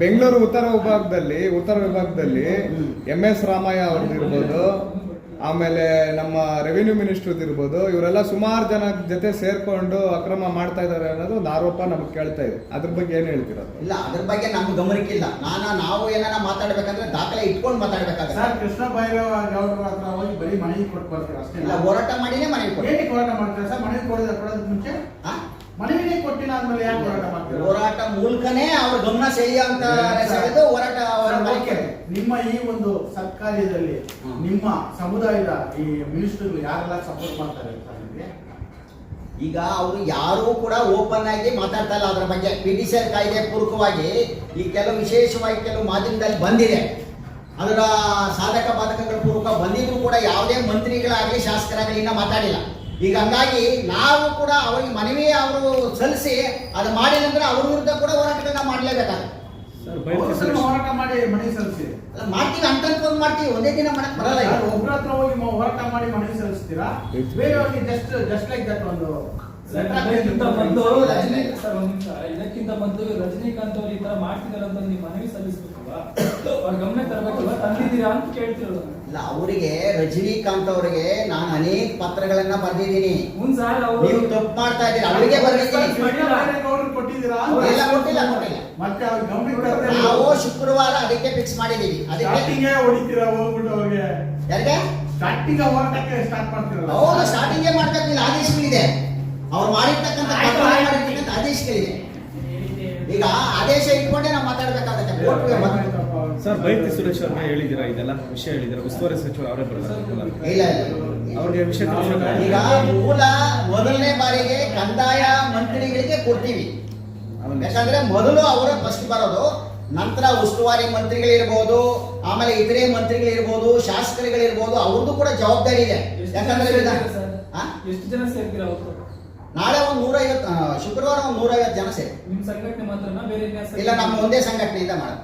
ಬೆಂಗಳೂರು ಉತ್ತರ ವಿಭಾಗದಲ್ಲಿ MS ರಾಮಯ್ಯ ಅವ್ರದ್ದು ಇರ್ಬೋದು, ಆಮೇಲೆ ನಮ್ಮ ರೆವಿನ್ಯೂ ಮಿನಿಸ್ಟರ್ ಇರ್ಬೋದು, ಇವರೆಲ್ಲ ಸುಮಾರು ಜನ ಜೊತೆ ಸೇರ್ಕೊಂಡು ಅಕ್ರಮ ಮಾಡ್ತಾ ಇದ್ದಾರೆ ಅನ್ನೋದು ಒಂದು ಆರೋಪ ನಮ್ಗೆ ಕೇಳ್ತಾ ಇದೆ. ಅದ್ರ ಬಗ್ಗೆ ಏನ್ ಹೇಳ್ತೀರಾ? ಇಲ್ಲ, ಅದ್ರ ಬಗ್ಗೆ ನಮ್ಗೆ ಗಮನಕ್ಕಿಲ್ಲ. ನಾವು ಏನಾರ ಮಾತಾಡ್ಬೇಕಂದ್ರೆ ದಾಖಲೆ ಇಟ್ಕೊಂಡು ಮಾತಾಡ್ಬೇಕಾದ್ರೆ. ಸರ್, ಕೃಷ್ಣ ಬೈರೇಗೌಡ ಗೌಡರ ಹತ್ರ ಹೋಗಿ ಬರೀ ಮನೆಗೆ ಕೊಟ್ಟು ಬರ್ತೀರಾ ಅಷ್ಟೇ? ಇಲ್ಲ, ಹೋರಾಟ ಮಾಡಿನೇ ಮನೆಗೆ ಕೊಡ್ತೀವಿ. ಏನಕ್ಕೆ ಹೋರಾಟ ಮಾಡ್ತೀರಾ ಸರ್? ಮನೆಗೆ ಕೊಡೋದಕ್ಕೆ ಮುಂಚೆ ಮನೆಗೆ ಕೊಟ್ಟಿಲ್ಲ ಅಂದ್ಮೇಲೆ ಯಾಕೆ ಹೋರಾಟ ಮಾಡ್ತೀರಾ? ಹೋರಾಟ ಮೂಲಕನೇ ಅವ್ರ ಗಮನ ಸೆಳೆಯುವಂತ ಸೆಳೆದು ಹೋರಾಟ. ನಿಮ್ಮ ಈ ಒಂದು ಸರ್ಕಾರದಲ್ಲಿ ನಿಮ್ಮ ಸಮುದಾಯದ ಈ ಮಿನಿಸ್ಟರ್ಗಳು ಯಾರೆಲ್ಲ ಸಪೋರ್ಟ್ ಮಾಡ್ತಾರೆ ನಿಮಗೆ? ಈಗ ಅವರು ಯಾರೂ ಕೂಡ ಓಪನ್ ಆಗಿ ಮಾತಾಡ್ತಾ ಇಲ್ಲ ಅದ್ರ ಬಗ್ಗೆ. PDCL ಕಾಯ್ದೆ ಪೂರ್ವಕವಾಗಿ ಈ ಕೆಲವು ವಿಶೇಷವಾಗಿ ಕೆಲವು ಮಾಧ್ಯಮದಲ್ಲಿ ಬಂದಿದೆ, ಅದರ ಸಾಧಕ ಬಾಧಕಗಳ ಪೂರ್ವಕ ಬಂದಿದ್ರು ಕೂಡ ಯಾವುದೇ ಮಂತ್ರಿಗಳಾಗಲಿ ಶಾಸಕರಾಗಲಿ ಇನ್ನ ಮಾತಾಡಿಲ್ಲ. ಈಗ ಹಂಗಾಗಿ ನಾವು ಕೂಡ ಅವರಿಗೆ ಮನವಿ ಅವರು ಸಲ್ಲಿಸಿ ಅದು ಮಾಡಿಲ್ಲ ಅಂದ್ರೆ ಅವ್ರ ವಿರುದ್ಧ ಕೂಡ ಹೋರಾಟಗಳನ್ನ ಮಾಡಲೇಬೇಕಾಗುತ್ತೆ. ಹೋರಾಟ ಮಾಡಿ ಮನವಿ ಸಲ್ಲಿಸಿ ಮಾಡ್ತೀವಿ, ಅಂತ ಮಾಡ್ತೀವಿ, ಒಂದೇ ದಿನ ಮಾಡಕ್ ಬರಲ್ಲ. ಒಬ್ಬರ ಹತ್ರ ಹೋಗಿ ಹೋರಾಟ ಮಾಡಿ ಮನವಿ ಸಲ್ಲಿಸ್ತೀರಾ? ಬೇರೆಯವ್ರಿಗೆ ಜಸ್ಟ್ ಲೈಕ್ ದಟ್ ಒಂದು ಇದಕ್ಕಿಂತ ಮೊದಲು ರಜನಿಕಾಂತ್ ಅವರು ಈ ತರ ಮಾಡ್ತಿದಾರೆ ಅಂತ ನೀವು ಮನವಿ ಸಲ್ಲಿಸಬೇಕಲ್ವಾ? ಅವ್ರ ಗಮನ ತರಬೇಕಲ್ವಾ? ತಂದಿದ್ದೀರಾ ಅಂತ ಕೇಳ್ತಿರೋದು. ಇಲ್ಲ, ಅವರಿಗೆ ರಜನಿಕಾಂತ್ ಅವರಿಗೆ ನಾನು ಅನೇಕ ಪತ್ರಗಳನ್ನ ಬರೆದಿದ್ದೀನಿ. ನೀವು ತಪ್ಪು ಮಾಡ್ತಾ ಇದ್ದೀರಾ, ಅವರಿಗೆ ಬರೆದಿದ್ದೀನಿ. ಕೊಟ್ಟಿದ್ದೀರಾ? ಇಲ್ಲ, ಕೊಟ್ಟಿಲ್ಲ. ಮತ್ತೆ ನಾವು ಶುಕ್ರವಾರ ಅದಕ್ಕೆ ಫಿಕ್ಸ್ ಮಾಡಿದೀವಿ. ಅದಕ್ಕೆ ಹೊಡಿತೀರಾ ಹೋಗ್ಬಿಟ್ಟು ಅವ್ರಿಗೆ? ಯಾರಿಗೆ? ಸ್ಟಾರ್ಟಿಂಗ್ ಹೋರಾಟಕ್ಕೆ ಸ್ಟಾರ್ಟ್ ಮಾಡ್ತೀರಲ್ಲ? ಹೌದು, ಸ್ಟಾರ್ಟಿಂಗ್ ಮಾಡ್ಬೇಕಿಲ್ಲ, ಆದೇಶಗಳಿದೆ. ಅವ್ರು ಮಾಡಿರ್ತಕ್ಕಂಥ ಆದೇಶಗಳಿದೆ. ಈಗ ಆದೇಶ ಇಟ್ಕೊಂಡೆ ನಾವು ಮಾತಾಡ್ಬೇಕಾಗತ್ತೆ. ಸರ್, ಬೈರತಿ ಸುರೇಶ್ ಅವ್ರನ್ನ ಹೇಳಿದ್ದೀರಾ, ಇದೆಲ್ಲ ವಿಷಯ ಹೇಳಿದ್ದೀರಾ, ಉಸ್ತುವಾರಿ ಸಚಿವರು ಅವರೇ ಬರ್ತಾರೆ? ಇಲ್ಲ, ಅವ್ರಿಗೆ ವಿಷಯ ಈಗ ಮೊದಲನೇ ಬಾರಿಗೆ ಕಂದಾಯ ಮಂತ್ರಿಗಳಿಗೆ ಕೊಡ್ತೀವಿ. ಯಾಕಂದ್ರೆ ಮೊದಲು ಅವರ ಫಸ್ಟ್ ಬರೋದು, ನಂತರ ಉಸ್ತುವಾರಿ ಮಂತ್ರಿಗಳಿರ್ಬೋದು, ಆಮೇಲೆ ಇತರೆ ಮಂತ್ರಿಗಳಿರ್ಬೋದು, ಶಾಸಕರುಗಳಿರ್ಬೋದು, ಅವ್ರದ್ದು ಕೂಡ ಜವಾಬ್ದಾರಿ ಇದೆ. ಯಾಕಂದ್ರೆ ಎಷ್ಟು ಜನ ಸೇರ್ತೀರಾ? ನಾಳೆ ಒಂದು 150, ಶುಕ್ರವಾರ ಒಂದು 150 ಜನ ಸೇರಿ. ನಿಮ್ ಸಂಘಟನೆ ಮಾತ್ರನಾ ಬೇರೆ? ಇಲ್ಲ, ನಮ್ಮ ಒಂದೇ ಸಂಘಟನೆಯಿಂದ ಮಾಡೋದು.